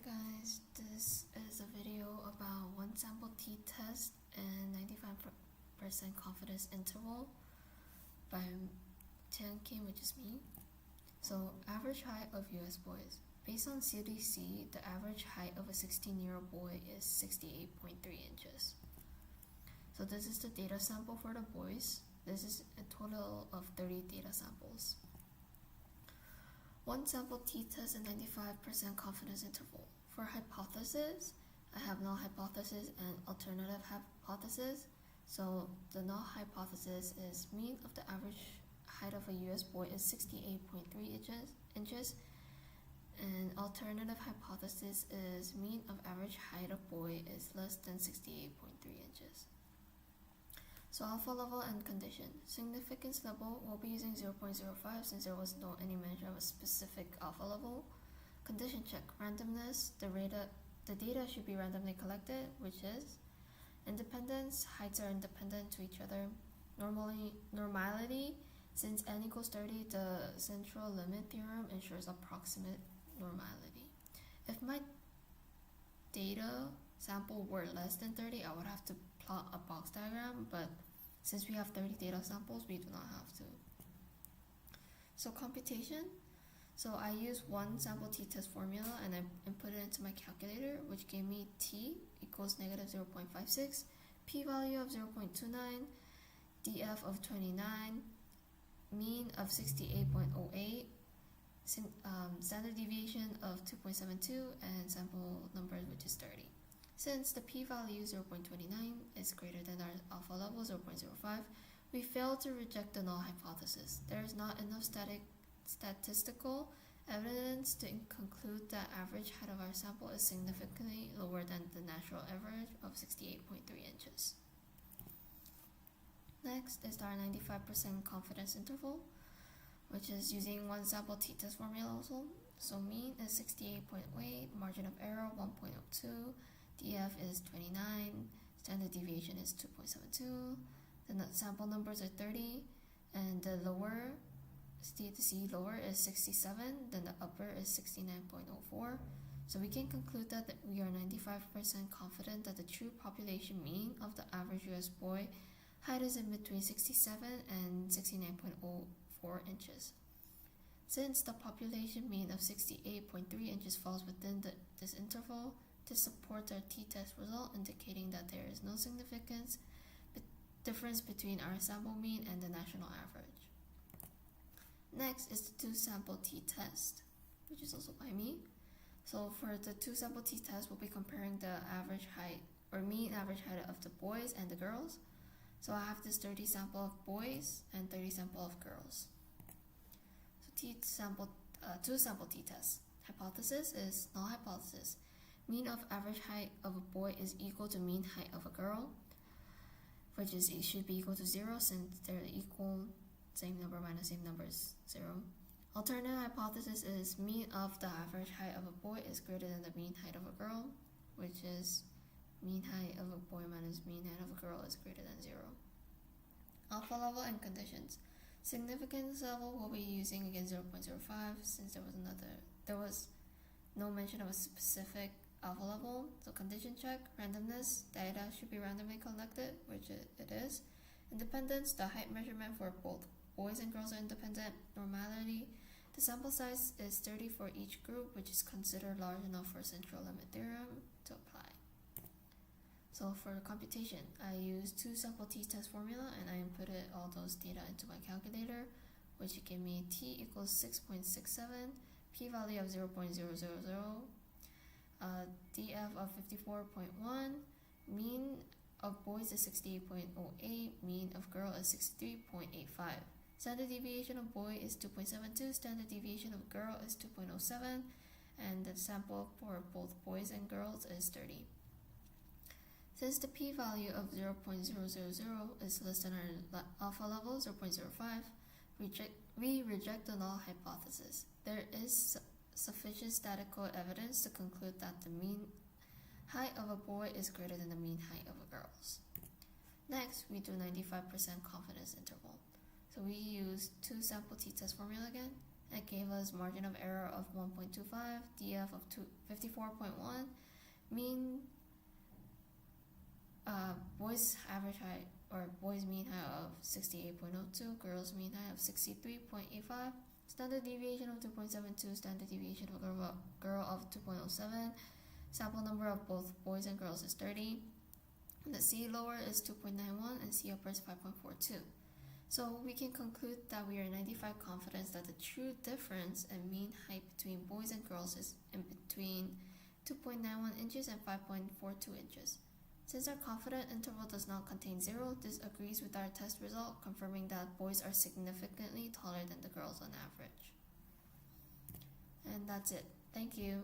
guys, this is a video about one sample t-test and 95% confidence interval by Tianqin, which is me. So, average height of US boys. Based on CDC, the average height of a 16-year-old boy is 68.3 inches. So this is the data sample for the boys. This is a total of 30 data samples. One sample t-test and 95% confidence interval. For hypothesis, I have null hypothesis and alternative hypothesis. So the null hypothesis is mean of the average height of a US boy is 68.3 inches, and alternative hypothesis is mean of average height of boy is less than 68.3 inches. So alpha level and condition. Significance level, we'll be using 0.05 since there was no any mention of a specific alpha level. Condition check, randomness, the data should be randomly collected, which is independence, heights are independent to each other. Normality, since n equals 30, the central limit theorem ensures approximate normality. If my data sample were less than 30, I would have to plot a box diagram, but since we have 30 data samples, we do not have to. So computation, so I use one sample t-test formula and I input it into my calculator, which gave me t equals negative 0.56, p-value of 0.29, df of 29, mean of 68.08, standard deviation of 2.72, and sample number, which is 30. Since the p-value 0.29 is greater than our alpha level 0.05, we fail to reject the null hypothesis. There is not enough statistical evidence to conclude that average height of our sample is significantly lower than the natural average of 68.3 inches. Next is our 95% confidence interval, which is using one sample t-test formula also. So mean is 68.8, margin of error 1.02, df is 29, standard deviation is 2.72, the sample numbers are 30, and the lower, t-tst lower is 67, then the upper is 69.04. So we can conclude that we are 95% confident that the true population mean of the average US boy height is in between 67 and 69.04 inches. Since the population mean of 68.3 inches falls within this interval, this supports our t-test result, indicating that there is no significant difference between our sample mean and the national average. Next is the two-sample t-test, which is also by me. So for the two-sample t-test, we'll be comparing the average height or mean average height of the boys and the girls. So I have this 30 sample of boys and 30 sample of girls. So two-sample t-test. Hypothesis is null hypothesis. Mean of average height of a boy is equal to mean height of a girl, which is it should be equal to 0 since they're equal, same number minus same number is 0. Alternate hypothesis is mean of the average height of a boy is greater than the mean height of a girl, which is mean height of a boy minus mean height of a girl is greater than 0. Alpha level and conditions. Significance level will be using again 0.05 since there was no mention of a specific alpha level. So condition check, randomness, data should be randomly collected, which it is. Independence, the height measurement for both boys and girls are independent. Normality, the sample size is 30 for each group, which is considered large enough for central limit theorem to apply. So for computation, I use two sample t-test formula and I inputted all those data into my calculator, which gave me t equals 6.67, p-value of 0.000, df of 54.1, mean of boys is 68.08, mean of girl is 63.85. Standard deviation of boy is 2.72, standard deviation of girl is 2.07, and the sample for both boys and girls is 30. Since the p-value of 0.000 is less than our alpha level 0.05, we reject the null hypothesis. There is sufficient statistical evidence to conclude that the mean height of a boy is greater than the mean height of a girl's. Next, we do 95% confidence interval. So we use two sample t-test formula again. It gave us margin of error of 1.25, DF of 54.1, mean boys average height or boys mean height of 68.02, girls mean height of 63.85, standard deviation of 2.72, standard deviation of girl of 2.07, sample number of both boys and girls is 30, and the C lower is 2.91 and C upper is 5.42. So we can conclude that we are 95% confident that the true difference in mean height between boys and girls is in between 2.91 inches and 5.42 inches. Since our confident interval does not contain 0, this agrees with our test result, confirming that boys are significantly taller than the girls on average. And that's it. Thank you.